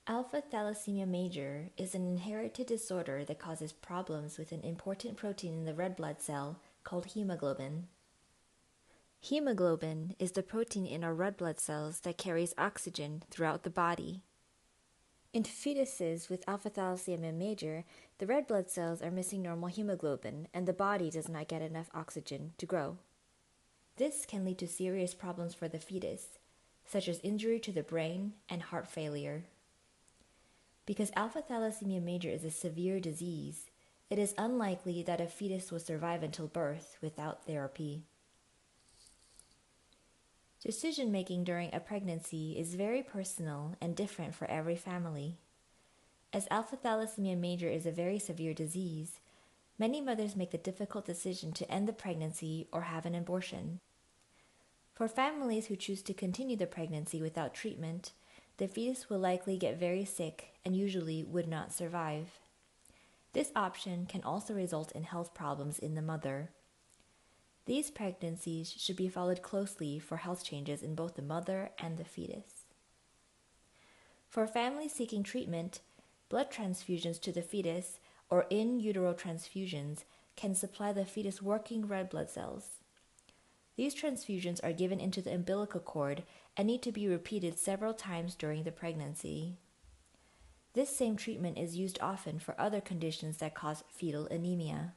Alpha thalassemia major is an inherited disorder that causes problems with an important protein in the red blood cell called hemoglobin. Hemoglobin is the protein in our red blood cells that carries oxygen throughout the body. In fetuses with alpha thalassemia major, the red blood cells are missing normal hemoglobin and the body does not get enough oxygen to grow. This can lead to serious problems for the fetus, such as injury to the brain and heart failure. Because alpha thalassemia major is a severe disease, it is unlikely that a fetus will survive until birth without therapy. Decision-making during a pregnancy is very personal and different for every family. As alpha thalassemia major is a very severe disease, many mothers make the difficult decision to end the pregnancy or have an abortion. For families who choose to continue the pregnancy without treatment, the fetus will likely get very sick and usually would not survive. This option can also result in health problems in the mother. These pregnancies should be followed closely for health changes in both the mother and the fetus. For families seeking treatment, blood transfusions to the fetus or in utero transfusions can supply the fetus working red blood cells. These transfusions are given into the umbilical cord and need to be repeated several times during the pregnancy. This same treatment is used often for other conditions that cause fetal anemia.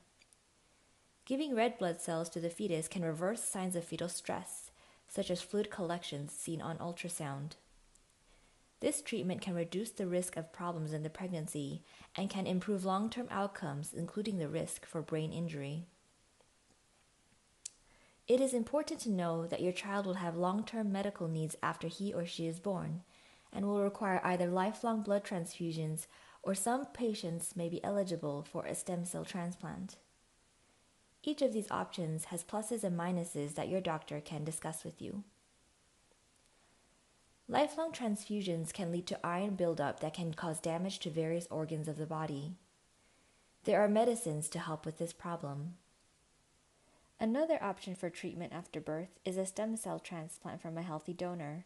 Giving red blood cells to the fetus can reverse signs of fetal stress, such as fluid collections seen on ultrasound. This treatment can reduce the risk of problems in the pregnancy and can improve long-term outcomes, including the risk for brain injury. It is important to know that your child will have long-term medical needs after he or she is born, and will require either lifelong blood transfusions or some patients may be eligible for a stem cell transplant. Each of these options has pluses and minuses that your doctor can discuss with you. Lifelong transfusions can lead to iron buildup that can cause damage to various organs of the body. There are medicines to help with this problem. Another option for treatment after birth is a stem cell transplant from a healthy donor.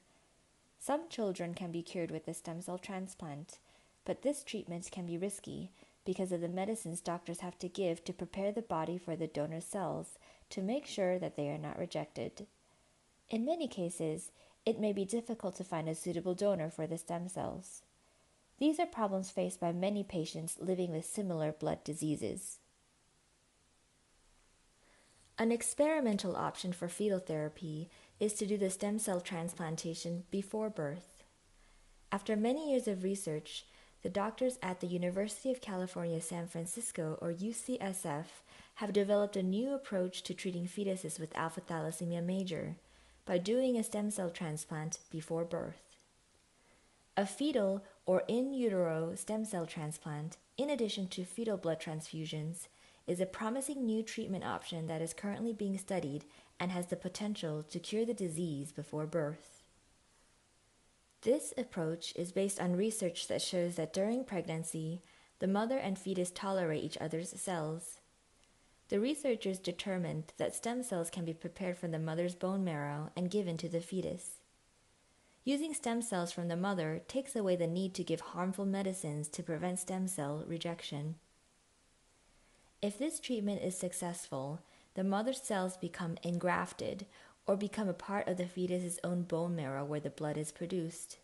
Some children can be cured with a stem cell transplant, but this treatment can be risky because of the medicines doctors have to give to prepare the body for the donor's cells to make sure that they are not rejected. In many cases, it may be difficult to find a suitable donor for the stem cells. These are problems faced by many patients living with similar blood diseases. An experimental option for fetal therapy is to do the stem cell transplantation before birth. After many years of research, the doctors at the University of California, San Francisco, or UCSF, have developed a new approach to treating fetuses with alpha thalassemia major by doing a stem cell transplant before birth. A fetal or in utero stem cell transplant, in addition to fetal blood transfusions, is a promising new treatment option that is currently being studied and has the potential to cure the disease before birth. This approach is based on research that shows that during pregnancy, the mother and fetus tolerate each other's cells. The researchers determined that stem cells can be prepared from the mother's bone marrow and given to the fetus. Using stem cells from the mother takes away the need to give harmful medicines to prevent stem cell rejection. If this treatment is successful, the mother's cells become engrafted or become a part of the fetus's own bone marrow where the blood is produced.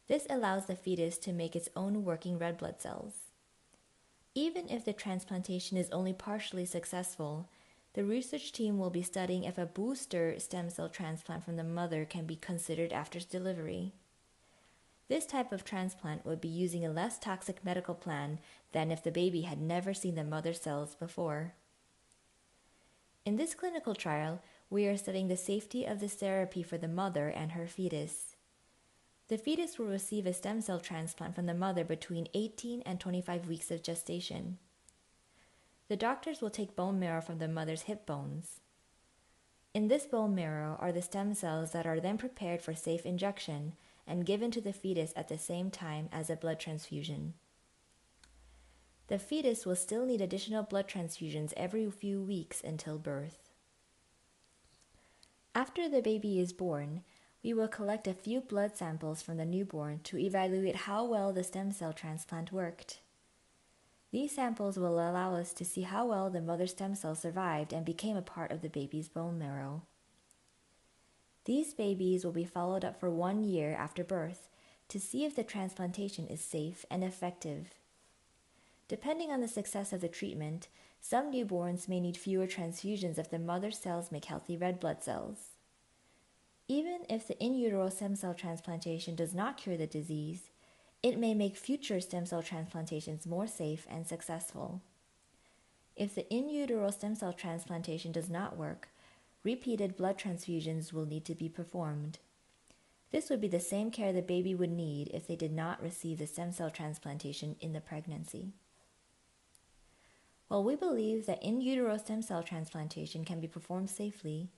This allows the fetus to make its own working red blood cells. Even if the transplantation is only partially successful, the research team will be studying if a booster stem cell transplant from the mother can be considered after delivery. This type of transplant would be using a less toxic medical plan than if the baby had never seen the mother's cells before. In this clinical trial, we are studying the safety of this therapy for the mother and her fetus. The fetus will receive a stem cell transplant from the mother between 18 and 25 weeks of gestation. The doctors will take bone marrow from the mother's hip bones. In this bone marrow are the stem cells that are then prepared for safe injection and given to the fetus at the same time as a blood transfusion. The fetus will still need additional blood transfusions every few weeks until birth. After the baby is born, We will collect a few blood samples from the newborn to evaluate how well the stem cell transplant worked. These samples will allow us to see how well the mother stem cells survived and became a part of the baby's bone marrow. These babies will be followed up for 1 year after birth to see if the transplantation is safe and effective. Depending on the success of the treatment, some newborns may need fewer transfusions if the mother cells make healthy red blood cells. Even if the in utero stem cell transplantation does not cure the disease, it may make future stem cell transplantations more safe and successful. If the in utero stem cell transplantation does not work, repeated blood transfusions will need to be performed. This would be the same care the baby would need if they did not receive the stem cell transplantation in the pregnancy. While we believe that in utero stem cell transplantation can be performed safely,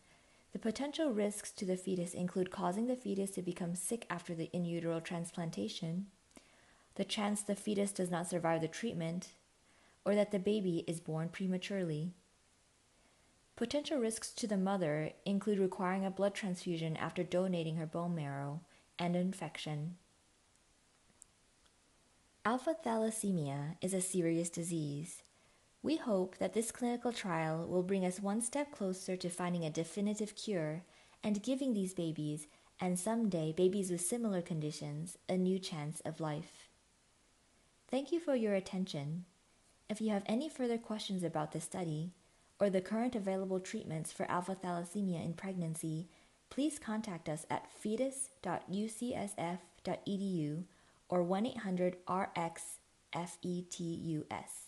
the potential risks to the fetus include causing the fetus to become sick after the in utero transplantation, the chance the fetus does not survive the treatment, or that the baby is born prematurely. Potential risks to the mother include requiring a blood transfusion after donating her bone marrow and infection. Alpha thalassemia is a serious disease. We hope that this clinical trial will bring us one step closer to finding a definitive cure and giving these babies, and someday babies with similar conditions, a new chance of life. Thank you for your attention. If you have any further questions about the study or the current available treatments for alpha thalassemia in pregnancy, please contact us at fetus.ucsf.edu or 1-800-RX-FETUS.